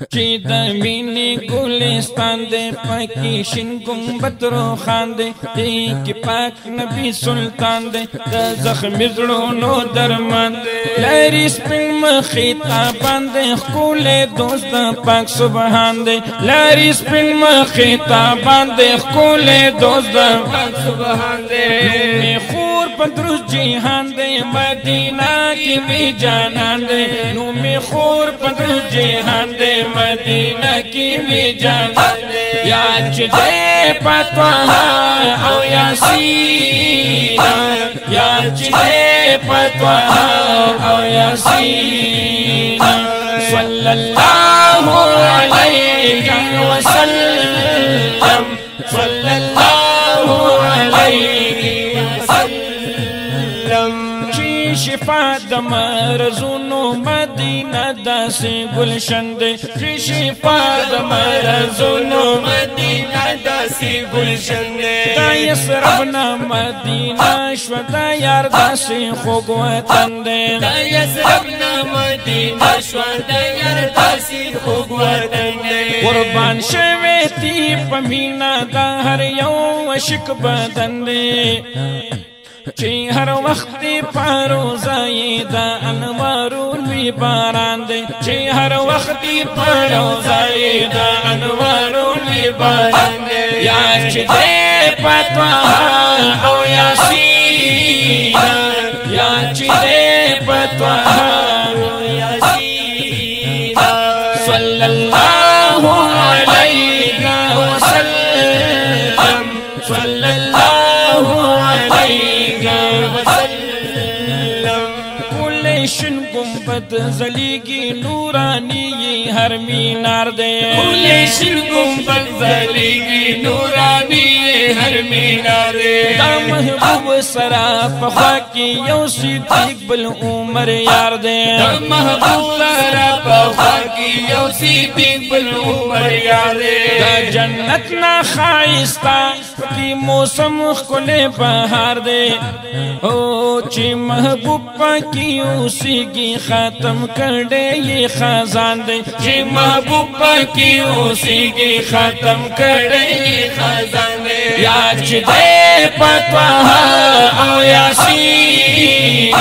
چې د مینې ګلستان دی پکې شین ګنبد روښان دی دې کې پاک نبی سلطان دی د زخمي زړونو درمان دی لري سپین مخې تابان دی ښکلی دوست د پاک سبحان دی لري سپین مخې تابان دی ښکلی دوست د پاک سبحان دی نومې خور په دروس جهان دی مدینه کې بې جانان دی نومې خور په دروس جهان دی مدینه کی بی جانان دی یاد چې دی په طه او یاسین یاد چې دی په طه او یاسین صلی الله علیه وسلم صلی الله علیه وسلم شفا د مرزونو مدینه داسې گلشن دی شفا د مرزونو مدینه داسې گلشن دی دا یثرب نه مدینه شوه د یار داسې خوږ وطن دی دا یثرب نه مدینه شوه د یار داسې خوږ وطن دی قربان شوی دی په مینه د هر یو عاشق بدن دی چې هر وخت پروزه یې د انوارو لوی باران دی چې هر وخت پروزه یې د انوارو لوی باران دی یا چې دی په طه او یاسین یا چې دی په طه او یاسین صلی الله علیه وسلم صلی الله علیه شن گنبد زلیگی نورانی ہر مینار دے شن گنبد زلیگی نورانی ہر مینار دے دا محبوب سرا پخوا کی یو صدیق بالعمر یار دے دا محبوب سرا پخوا کی یو صدیق بالعمر یار دے دا جنت نا خائستہ کی موسم خلے بہار دے او چی محبوب پاکی اسی کی ختم کر دے یہ خزان دے چی محبوب پاکی اسی کی ختم کر دے یہ خزان دے یاد چی دے پتوہ او یاسین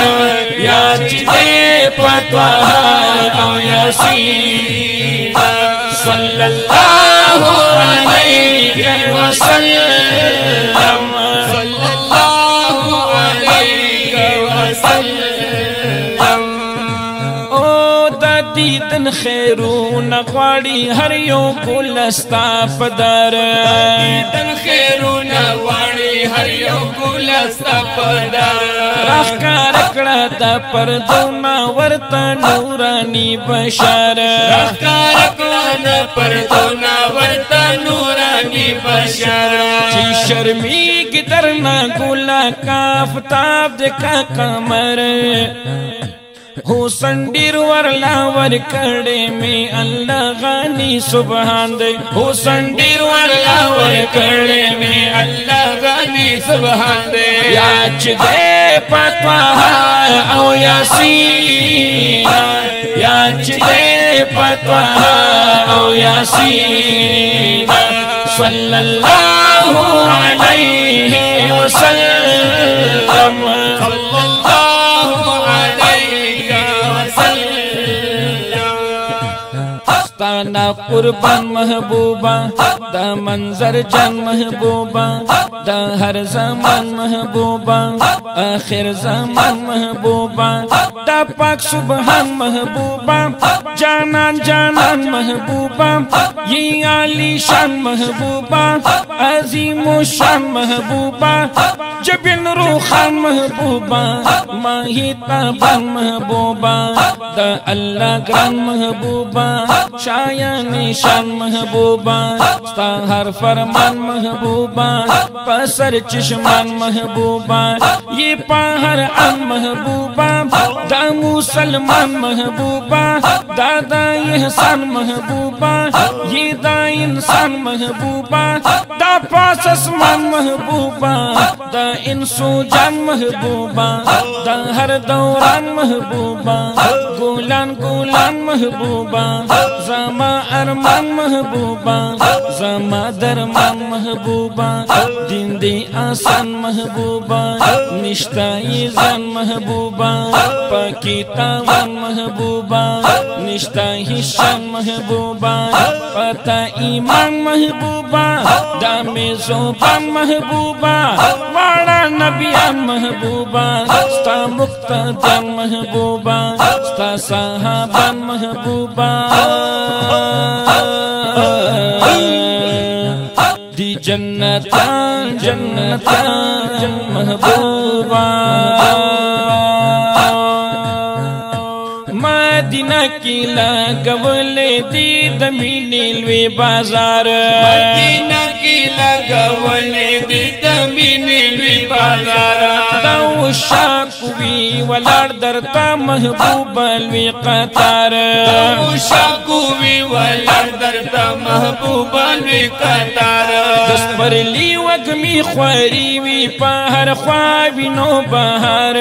یاد چی دے پتوہ او یاسین صلی اللہ علیہ وسلم صلی اللہ علیہ وسلم او دا دیدن خیرون غواړي هر یو ګلستا پدر دیدن خیرون غواړي هر یو ګلستا پدر راخکار کړه د پردونه ورته نورانی بشر راخکار کړه د پردونه ورته نورانی بشر چې شرمېږي درنه ګله کافتاب د کا کمر حسن ډیر ورلا ور کړې می الله غني سبحان دی حسن ډیر ورلا ور کړې می الله غني سبحان دی یا چې دې پتوه او یاسین یا چې دې پتوه او یاسین صلی الله علیه وسلم صلی الله علیه ستانا قربان محبوبا دا منظر جان محبوبا دا ہر زمان محبوبا آخر زمان محبوبا دا پاک سبحان محبوبا جانان جانان محبوبا یہ عالی شان محبوبا عظیم و شان محبوبا جبن روخان محبوبا ماہی تابان محبوبا دا اللہ گران محبوبا شایان شان محبوبا ستا ہر فرمان محبوبا پسر چشمان محبوبا یہ پاہر ان محبوبا دا مسلمان محبوبا دا احسان محبوبا یہ دا انسان محبوبا دا پاس اسمان محبوبا دا انسو جان محبوبا دا ہر دوران محبوبا گولان گولان محبوبا زما ارمان محبوبا زما درمان محبوبا دین دی آسان محبوبا نشتای زن محبوبا پاکی تاوان محبوبا نشتای شان محبوبا پتا ایمان محبوبا دامی زوبان محبوبا واڑا نبیان محبوبا ستا مقتدیان محبوبا ستا صحابان محبوبا دی جنتان جنتان محبوبا مدینہ کی لگولے دی دمینی لوی بازار مدینہ کی لگولے دی دمینی لوی بازار دو شاکوی ولار درتا محبوب لوی قطار دو شاکوی ولار درتا محبوب لوی قطار دس پر لی وگمی خواری وی پہر خوابی نو بہار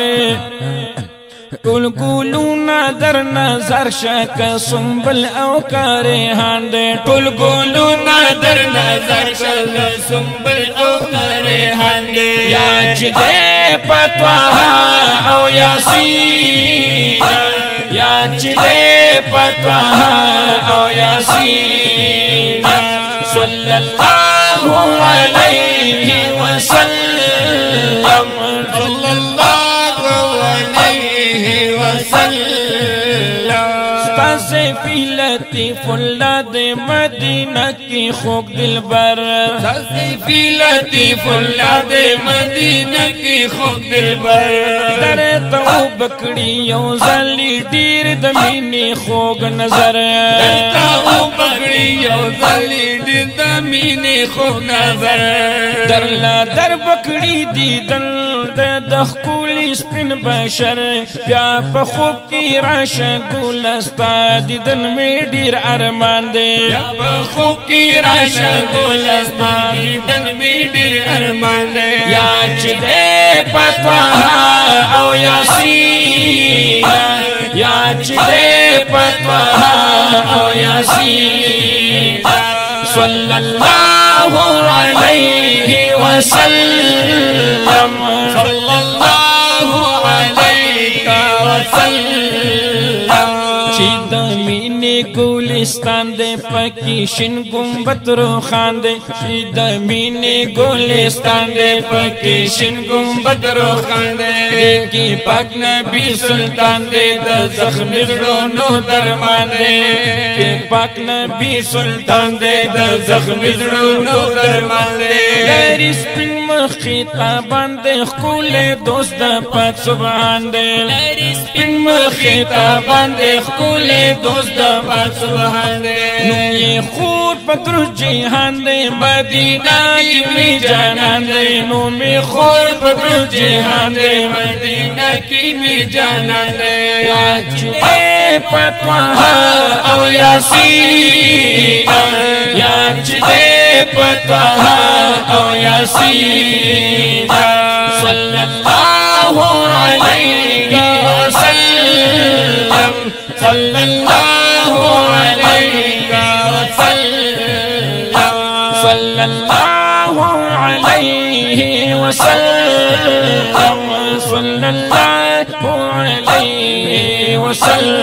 کل گلونا در نظر شک سنبل او کاریحان دے کل گلونا در نظر شک سنبل او کاریحان دے یا چدے پتواہا او یاسین یا چدے پتواہا او یاسین صلی اللہ علیہ وسلم صلی اللہ فی لطیف اللہ دے مدینہ کی خوک دل بر فی لطیف اللہ دے مدینہ کی خوک دل بر در تو بکڑی یو زلی دیر دمینی خوک نظر در تو بکڑی یو زلی دیر دمینی خوک نظر در لا در بکڑی دی دل دخکولی سپن بشر بیا پخوب کی راش گولستا دیدن میں دیر ارمان دے بیا پخوب کی راش گولستا دیدن میں دیر ارمان دے یا چدے پتواہا او یاسین یا چدے پتواہا او یاسین صلی اللہ علیہ وسلم صلی اللہ علیہ وسلم چید مینی گولستان دے پکی شن گنبت روخان دے چید مینی گولستان دے پکی شن گنبت روخان دے کی پاک نبی سلطان دے دا زخم زڑونو درمان دے کی پاک نبی سلطان دے دا زخم زڑونو درمان دے لیری سپن مخیطابان دے خکول دوست دا پاک سبحان دے لیری سپن مخیطابان دے خکول دوست دا پاک سبحان دے نوی خور پتر جیحان دے مدینہ کی می جانان دے نوی خور پتر جیحان دے مدینہ کی می جانان دے یا چدے پتواہا او یاسین یا چدے پتواہا او یاسین صلی اللہ علیہ وسلم صلی اللہ علیہ وسلم صلی اللہ علیہ وسلم صلی اللہ علیہ وسلم